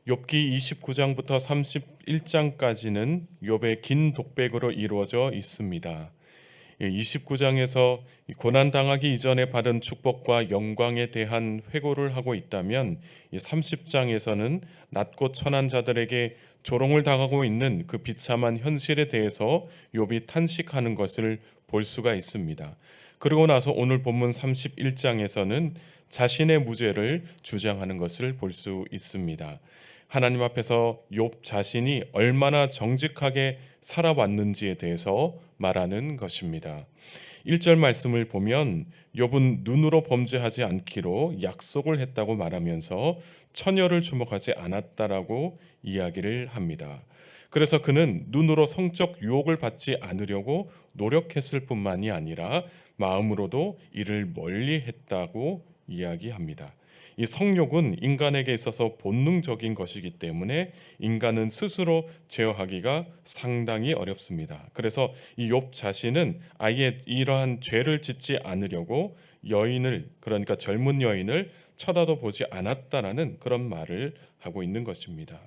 욥기 29장부터 31장까지는 욥의 긴 독백으로 이루어져 있습니다. 29장에서 고난 당하기 이전에 받은 축복과 영광에 대한 회고를 하고 있다면 30장에서는 낮고 천한 자들에게 조롱을 당하고 있는 그 비참한 현실에 대해서 욥이 탄식하는 것을 볼 수가 있습니다. 그러고 나서 오늘 본문 31장에서는 자신의 무죄를 주장하는 것을 볼 수 있습니다. 하나님 앞에서 욥 자신이 얼마나 정직하게 살아왔는지에 대해서 말하는 것입니다. 1절 말씀을 보면 욥은 눈으로 범죄하지 않기로 약속을 했다고 말하면서 처녀를 주목하지 않았다라고 이야기를 합니다. 그래서 그는 눈으로 성적 유혹을 받지 않으려고 노력했을 뿐만이 아니라 마음으로도 이를 멀리 했다고 이야기합니다. 이 성욕은 인간에게 있어서 본능적인 것이기 때문에 인간은 스스로 제어하기가 상당히 어렵습니다. 그래서 이 욥 자신은 아예 이러한 죄를 짓지 않으려고 여인을, 그러니까 젊은 여인을 쳐다도 보지 않았다라는 그런 말을 하고 있는 것입니다.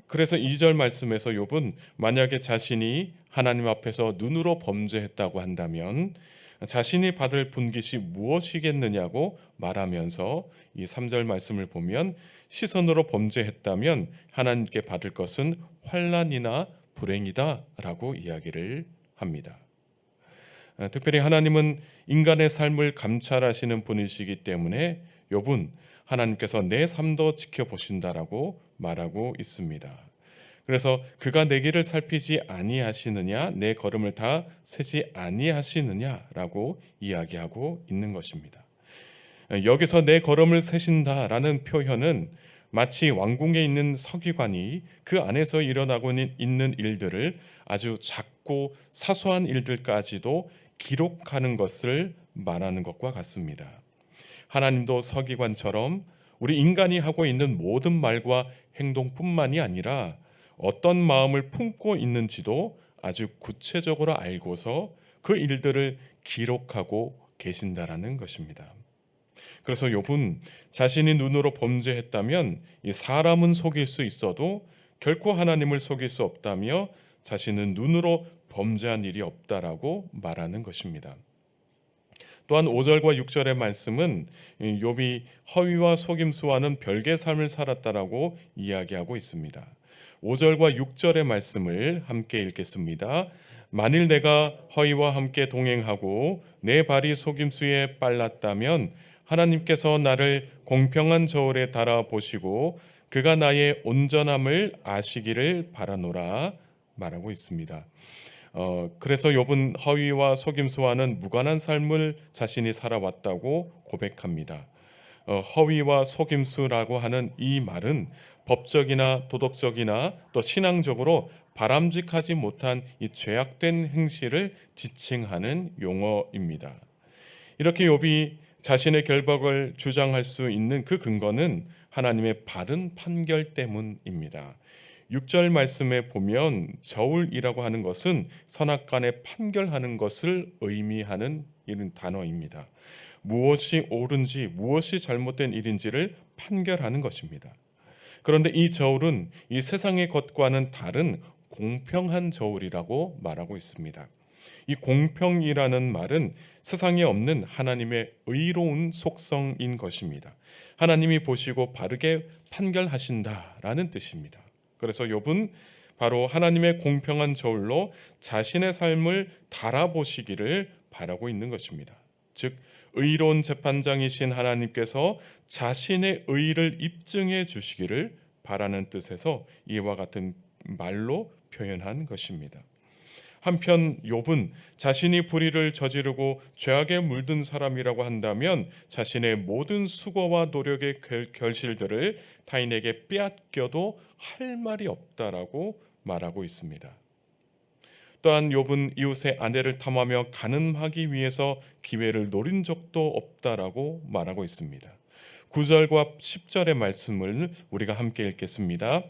그래서 2절 말씀에서 욥은 만약에 자신이 하나님 앞에서 눈으로 범죄했다고 한다면 자신이 받을 분깃이 무엇이겠느냐고 말하면서 이 3절 말씀을 보면 시선으로 범죄했다면 하나님께 받을 것은 환난이나 불행이다라고 이야기를 합니다. 특별히 하나님은 인간의 삶을 감찰하시는 분이시기 때문에 욥은 하나님께서 내 삶도 지켜보신다라고 말하고 있습니다. 그래서 그가 내 길을 살피지 아니하시느냐, 내 걸음을 다 세지 아니하시느냐라고 이야기하고 있는 것입니다. 여기서 내 걸음을 세신다라는 표현은 마치 왕궁에 있는 서기관이 그 안에서 일어나고 있는 일들을 아주 작고 사소한 일들까지도 기록하는 것을 말하는 것과 같습니다. 하나님도 서기관처럼 우리 인간이 하고 있는 모든 말과 행동뿐만이 아니라 어떤 마음을 품고 있는지도 아주 구체적으로 알고서 그 일들을 기록하고 계신다라는 것입니다. 그래서 욥은 자신이 눈으로 범죄했다면 이 사람은 속일 수 있어도 결코 하나님을 속일 수 없다며 자신은 눈으로 범죄한 일이 없다라고 말하는 것입니다. 또한 5절과 6절의 말씀은 욥이 허위와 속임수와는 별개의 삶을 살았다라고 이야기하고 있습니다. 5절과 6절의 말씀을 함께 읽겠습니다. 만일 내가 허위와 함께 동행하고 내 발이 속임수에 빨랐다면 하나님께서 나를 공평한 저울에 달아 보시고 그가 나의 온전함을 아시기를 바라노라 말하고 있습니다. 그래서 욥은 허위와 속임수와는 무관한 삶을 자신이 살아왔다고 고백합니다. 허위와 속임수라고 하는 이 말은 법적이나 도덕적이나 또 신앙적으로 바람직하지 못한 이 죄악된 행실을 지칭하는 용어입니다. 이렇게 욥이 자신의 결박을 주장할 수 있는 그 근거는 하나님의 바른 판결 때문입니다. 6절 말씀에 보면 저울이라고 하는 것은 선악간에 판결하는 것을 의미하는 이런 단어입니다. 무엇이 옳은지 무엇이 잘못된 일인지를 판결하는 것입니다. 그런데 이 저울은 이 세상의 것과는 다른 공평한 저울이라고 말하고 있습니다. 이 공평이라는 말은 세상에 없는 하나님의 의로운 속성인 것입니다. 하나님이 보시고 바르게 판결하신다라는 뜻입니다. 그래서 욥은 바로 하나님의 공평한 저울로 자신의 삶을 달아보시기를 바라고 있는 것입니다. 즉 의로운 재판장이신 하나님께서 자신의 의를 입증해 주시기를 바라는 뜻에서 이와 같은 말로 표현한 것입니다. 한편 욥은 자신이 불의를 저지르고 죄악에 물든 사람이라고 한다면 자신의 모든 수고와 노력의 결실들을 타인에게 빼앗겨도 할 말이 없다라고 말하고 있습니다. 또한 욥은 이웃의 아내를 탐하며 간음하기 위해서 기회를 노린 적도 없다라고 말하고 있습니다. 9절과 10절의 말씀을 우리가 함께 읽겠습니다.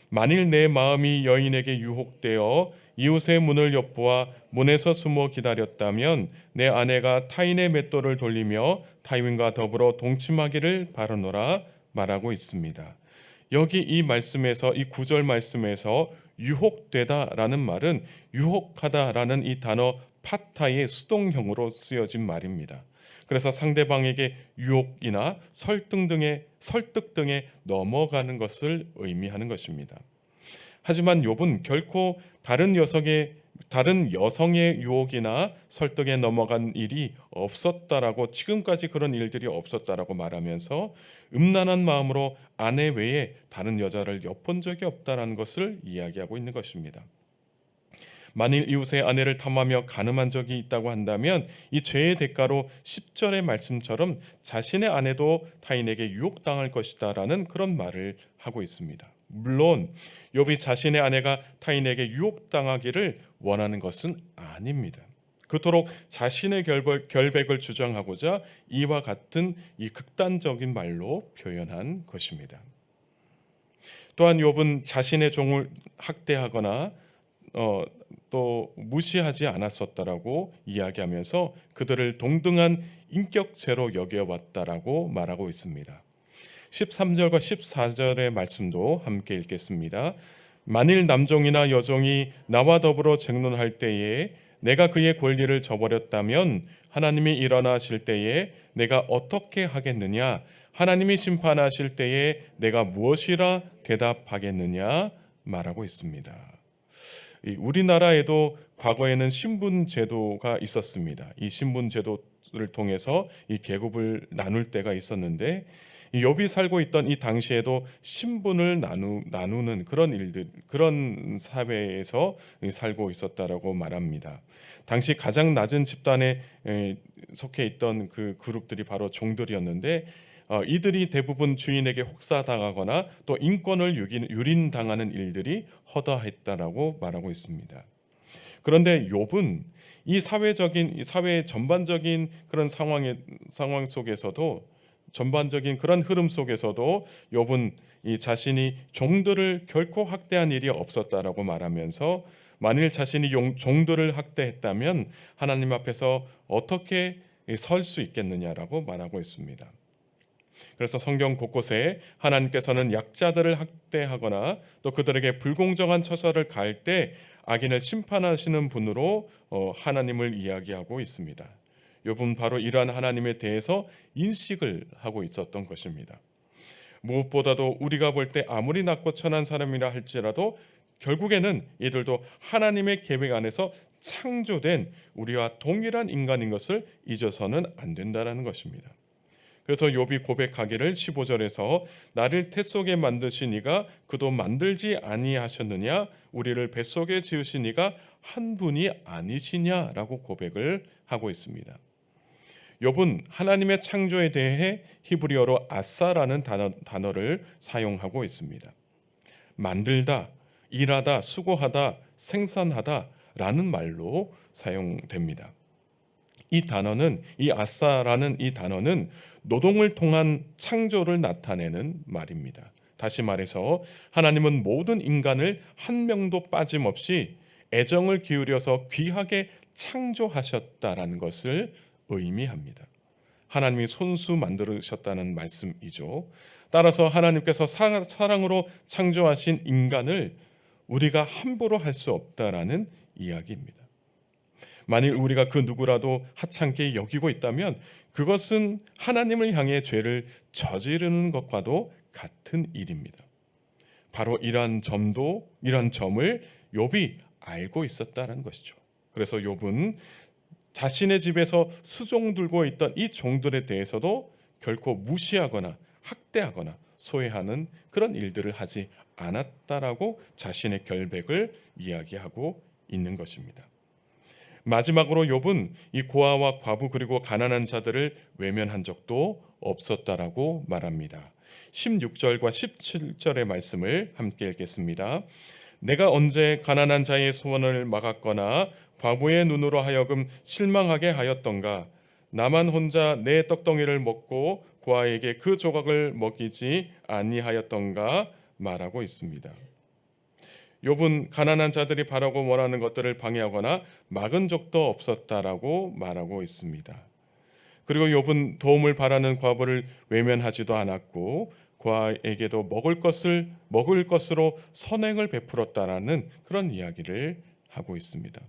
만일 내 마음이 여인에게 유혹되어 이웃의 문을 엿보아 문에서 숨어 기다렸다면 내 아내가 타인의 맷돌을 돌리며 타인과 더불어 동침하기를 바라노라 말하고 있습니다. 여기 이 말씀에서, 이 구절 말씀에서 유혹되다라는 말은 유혹하다라는 이 단어 파타의 수동형으로 쓰여진 말입니다. 그래서 상대방에게 유혹이나 설득 등에 넘어가는 것을 의미하는 것입니다. 하지만 욥은 결코 다른 여성의 유혹이나 설득에 넘어간 일이 없었다라고, 지금까지 그런 일들이 없었다라고 말하면서 음란한 마음으로 아내 외에 다른 여자를 엿본 적이 없다라는 것을 이야기하고 있는 것입니다. 만일 이웃의 아내를 탐하며 간음한 적이 있다고 한다면 이 죄의 대가로 10절의 말씀처럼 자신의 아내도 타인에게 유혹당할 것이다라는 그런 말을 하고 있습니다. 물론 욥이 자신의 아내가 타인에게 유혹당하기를 원하는 것은 아닙니다. 그토록 자신의 결백을 주장하고자 이와 같은 이 극단적인 말로 표현한 것입니다. 또한 욥은 자신의 종을 학대하거나 또 무시하지 않았었다라고 이야기하면서 그들을 동등한 인격체로 여겨왔다라고 말하고 있습니다. 13절과 14절의 말씀도 함께 읽겠습니다. 만일 남종이나 여종이 나와 더불어 쟁론할 때에 내가 그의 권리를 저버렸다면 하나님이 일어나실 때에 내가 어떻게 하겠느냐? 하나님이 심판하실 때에 내가 무엇이라 대답하겠느냐? 말하고 있습니다. 우리나라에도 과거에는 신분 제도가 있었습니다. 이 신분 제도를 통해서 이 계급을 나눌 때가 있었는데, 욥이 살고 있던 이 당시에도 신분을 나누는 그런 일들, 그런 사회에서 살고 있었다라고 말합니다. 당시 가장 낮은 집단에 속해 있던 그 그룹들이 바로 종들이었는데, 이들이 대부분 주인에게 혹사당하거나 또 인권을 유린당하는 일들이 허다했다라고 말하고 있습니다. 그런데 욥은 이 사회 전반적인 그런 상황 속에서도, 전반적인 그런 흐름 속에서도 욥은 이 자신이 종들을 결코 학대한 일이 없었다라고 말하면서 만일 자신이 종들을 학대했다면 하나님 앞에서 어떻게 설 수 있겠느냐라고 말하고 있습니다. 그래서 성경 곳곳에 하나님께서는 약자들을 학대하거나 또 그들에게 불공정한 처사를 가할 때 악인을 심판하시는 분으로 하나님을 이야기하고 있습니다. 욥은 바로 이러한 하나님에 대해서 인식을 하고 있었던 것입니다. 무엇보다도 우리가 볼 때 아무리 낮고 천한 사람이라 할지라도 결국에는 이들도 하나님의 계획 안에서 창조된 우리와 동일한 인간인 것을 잊어서는 안 된다는 것입니다. 그래서 욥이 고백하기를 15절에서 나를 태 속에 만드신 이가 그도 만들지 아니하셨느냐? 우리를 뱃속에 지으신 이가 한 분이 아니시냐라고 고백을 하고 있습니다. 욥은 하나님의 창조에 대해 히브리어로 아사라는 단어를 사용하고 있습니다. 만들다, 일하다, 수고하다, 생산하다라는 말로 사용됩니다. 이 아사라는 이 단어는 노동을 통한 창조를 나타내는 말입니다. 다시 말해서 하나님은 모든 인간을 한 명도 빠짐없이 애정을 기울여서 귀하게 창조하셨다라는 것을 의미합니다. 하나님이 손수 만드셨다는 말씀이죠. 따라서 하나님께서 사랑으로 창조하신 인간을 우리가 함부로 할 수 없다라는 이야기입니다. 만일 우리가 그 누구라도 하찮게 여기고 있다면 그것은 하나님을 향해 죄를 저지르는 것과도 같은 일입니다. 바로 이러한 점을 욥이 알고 있었다는 것이죠. 그래서 욥은 자신의 집에서 수종 들고 있던 이 종들에 대해서도 결코 무시하거나 학대하거나 소외하는 그런 일들을 하지 않았다라고 자신의 결백을 이야기하고 있는 것입니다. 마지막으로 욥은 이 고아와 과부 그리고 가난한 자들을 외면한 적도 없었다라고 말합니다. 16절과 17절의 말씀을 함께 읽겠습니다. 내가 언제 가난한 자의 소원을 막았거나 과부의 눈으로 하여금 실망하게 하였던가? 나만 혼자 내 떡덩이를 먹고 고아에게 그 조각을 먹이지 아니하였던가? 말하고 있습니다. 욥은 가난한 자들이 바라고 원하는 것들을 방해하거나 막은 적도 없었다라고 말하고 있습니다. 그리고 욥은 도움을 바라는 과부를 외면하지도 않았고 고아에게도 먹을 것으로 선행을 베풀었다라는 그런 이야기를 하고 있습니다.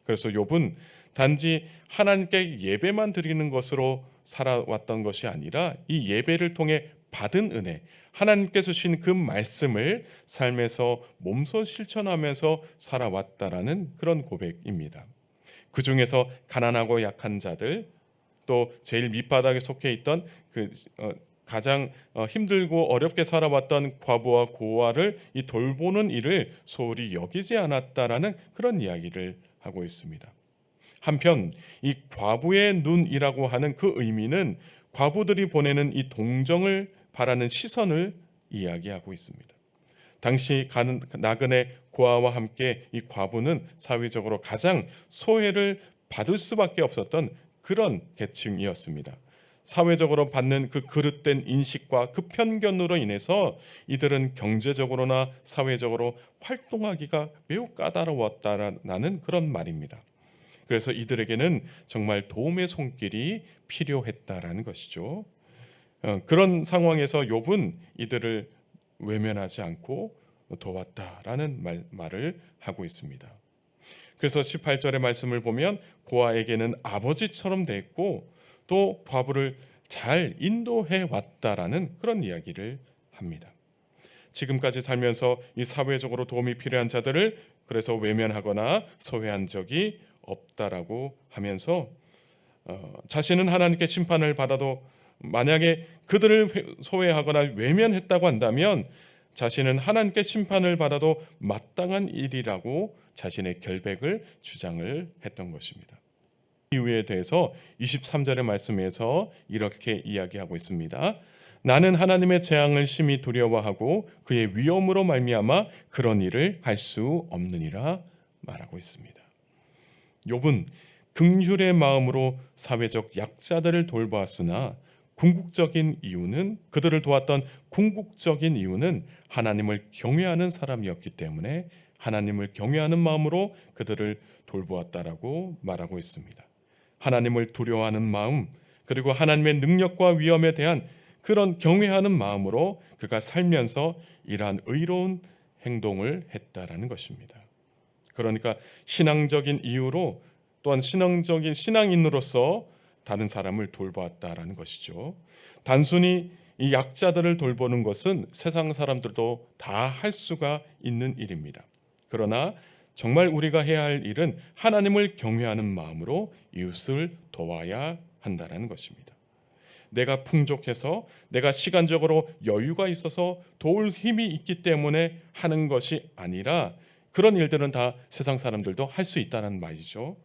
그래서 욥은 단지 하나님께 예배만 드리는 것으로 살아왔던 것이 아니라 이 예배를 통해 받은 은혜, 하나님께서 주신 그 말씀을 삶에서 몸소 실천하면서 살아왔다라는 그런 고백입니다. 그 중에서 가난하고 약한 자들, 또 제일 밑바닥에 속해 있던 가장 힘들고 어렵게 살아왔던 과부와 고아를 이 돌보는 일을 소홀히 여기지 않았다라는 그런 이야기를 하고 있습니다. 한편 이 과부의 눈이라고 하는 그 의미는 과부들이 보내는 이 동정을 바라는 시선을 이야기하고 있습니다. 당시 나그네 고아와 함께 이 과부는 사회적으로 가장 소외를 받을 수밖에 없었던 그런 계층이었습니다. 사회적으로 받는 그 그릇된 인식과 그 편견으로 인해서 이들은 경제적으로나 사회적으로 활동하기가 매우 까다로웠다라는 그런 말입니다. 그래서 이들에게는 정말 도움의 손길이 필요했다라는 것이죠. 그런 상황에서 욥은 이들을 외면하지 않고 도왔다라는 말을 하고 있습니다. 그래서 18절의 말씀을 보면 고아에게는 아버지처럼 됐고 또 과부를 잘 인도해 왔다라는 그런 이야기를 합니다. 지금까지 살면서 이 사회적으로 도움이 필요한 자들을 그래서 외면하거나 소외한 적이 없다라고 하면서 자신은 하나님께 심판을 받아도 만약에 그들을 소외하거나 외면했다고 한다면 자신은 하나님께 심판을 받아도 마땅한 일이라고 자신의 결백을 주장을 했던 것입니다. 이유에 대해서 23절의 말씀에서 이렇게 이야기하고 있습니다. 나는 하나님의 재앙을 심히 두려워하고 그의 위엄으로 말미암아 그런 일을 할 수 없느니라 말하고 있습니다. 욥은 긍휼의 마음으로 사회적 약자들을 돌보았으나 그들을 도왔던 궁극적인 이유는 하나님을 경외하는 사람이었기 때문에 하나님을 경외하는 마음으로 그들을 돌보았다라고 말하고 있습니다. 하나님을 두려워하는 마음, 그리고 하나님의 능력과 위엄에 대한 그런 경외하는 마음으로 그가 살면서 이러한 의로운 행동을 했다라는 것입니다. 그러니까 신앙적인 이유로 또한 신앙적인 신앙인으로서 다른 사람을 돌보았다라는 것이죠. 단순히 이 약자들을 돌보는 것은 세상 사람들도 다 할 수가 있는 일입니다. 그러나 정말 우리가 해야 할 일은 하나님을 경외하는 마음으로 이웃을 도와야 한다는 것입니다. 내가 풍족해서 내가 시간적으로 여유가 있어서 도울 힘이 있기 때문에 하는 것이 아니라 그런 일들은 다 세상 사람들도 할 수 있다는 말이죠.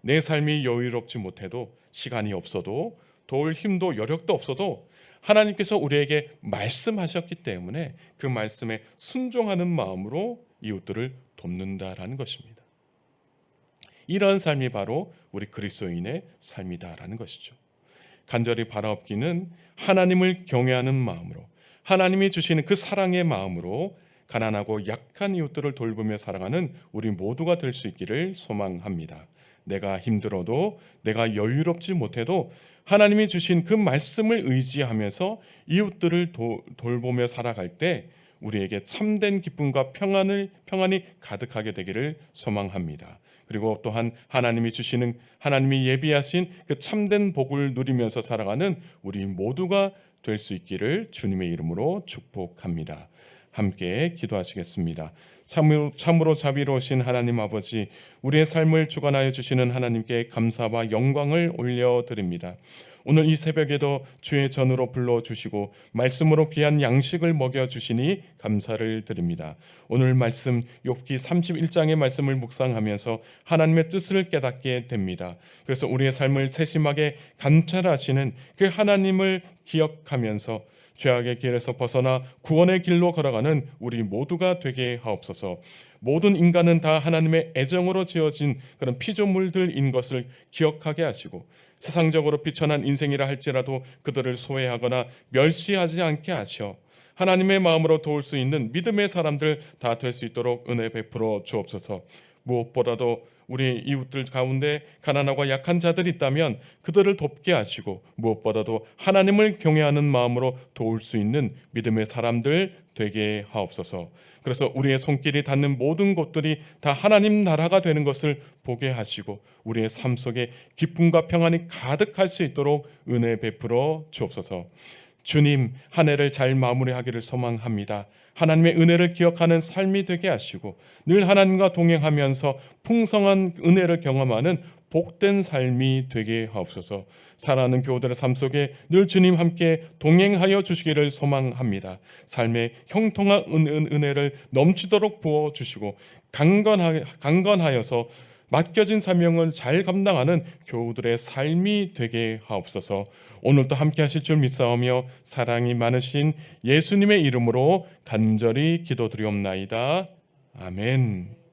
내 삶이 여유롭지 못해도 시간이 없어도 도울 힘도 여력도 없어도 하나님께서 우리에게 말씀하셨기 때문에 그 말씀에 순종하는 마음으로 이웃들을 돕는다라는 것입니다. 이러한 삶이 바로 우리 그리스도인의 삶이다라는 것이죠. 간절히 바라옵기는 하나님을 경외하는 마음으로 하나님이 주시는 그 사랑의 마음으로 가난하고 약한 이웃들을 돌보며 살아가는 우리 모두가 될 수 있기를 소망합니다. 내가 힘들어도 내가 여유롭지 못해도 하나님이 주신 그 말씀을 의지하면서 이웃들을 돌보며 살아갈 때 우리에게 참된 기쁨과 평안이 가득하게 되기를 소망합니다. 그리고 또한 하나님이 예비하신 그 참된 복을 누리면서 살아가는 우리 모두가 될 수 있기를 주님의 이름으로 축복합니다. 함께 기도하시겠습니다. 참으로 자비로우신 하나님 아버지, 우리의 삶을 주관하여 주시는 하나님께 감사와 영광을 올려드립니다. 오늘 이 새벽에도 주의 전으로 불러주시고 말씀으로 귀한 양식을 먹여주시니 감사를 드립니다. 오늘 말씀 욥기 31장의 말씀을 묵상하면서 하나님의 뜻을 깨닫게 됩니다. 그래서 우리의 삶을 세심하게 감찰하시는 그 하나님을 기억하면서 죄악의 길에서 벗어나 구원의 길로 걸어가는 우리 모두가 되게 하옵소서. 모든 인간은 다 하나님의 애정으로 지어진 그런 피조물들인 것을 기억하게 하시고 세상적으로 비천한 인생이라 할지라도 그들을 소외하거나 멸시하지 않게 하셔 하나님의 마음으로 도울 수 있는 믿음의 사람들 다 될 수 있도록 은혜 베풀어 주옵소서. 무엇보다도 우리 이웃들 가운데 가난하고 약한 자들이 있다면 그들을 돕게 하시고 무엇보다도 하나님을 경외하는 마음으로 도울 수 있는 믿음의 사람들 되게 하옵소서. 그래서 우리의 손길이 닿는 모든 곳들이 다 하나님 나라가 되는 것을 보게 하시고 우리의 삶 속에 기쁨과 평안이 가득할 수 있도록 은혜 베풀어 주옵소서. 주님, 한 해를 잘 마무리하기를 소망합니다. 하나님의 은혜를 기억하는 삶이 되게 하시고 늘 하나님과 동행하면서 풍성한 은혜를 경험하는 복된 삶이 되게 하옵소서. 사랑하는 교우들의 삶 속에 늘 주님 함께 동행하여 주시기를 소망합니다. 삶의 형통한 은혜를 넘치도록 부어주시고 강건하여서 맡겨진 사명을 잘 감당하는 교우들의 삶이 되게 하옵소서. 오늘도 함께 하실 줄 믿사오며 사랑이 많으신 예수님의 이름으로 간절히 기도드리옵나이다. 아멘.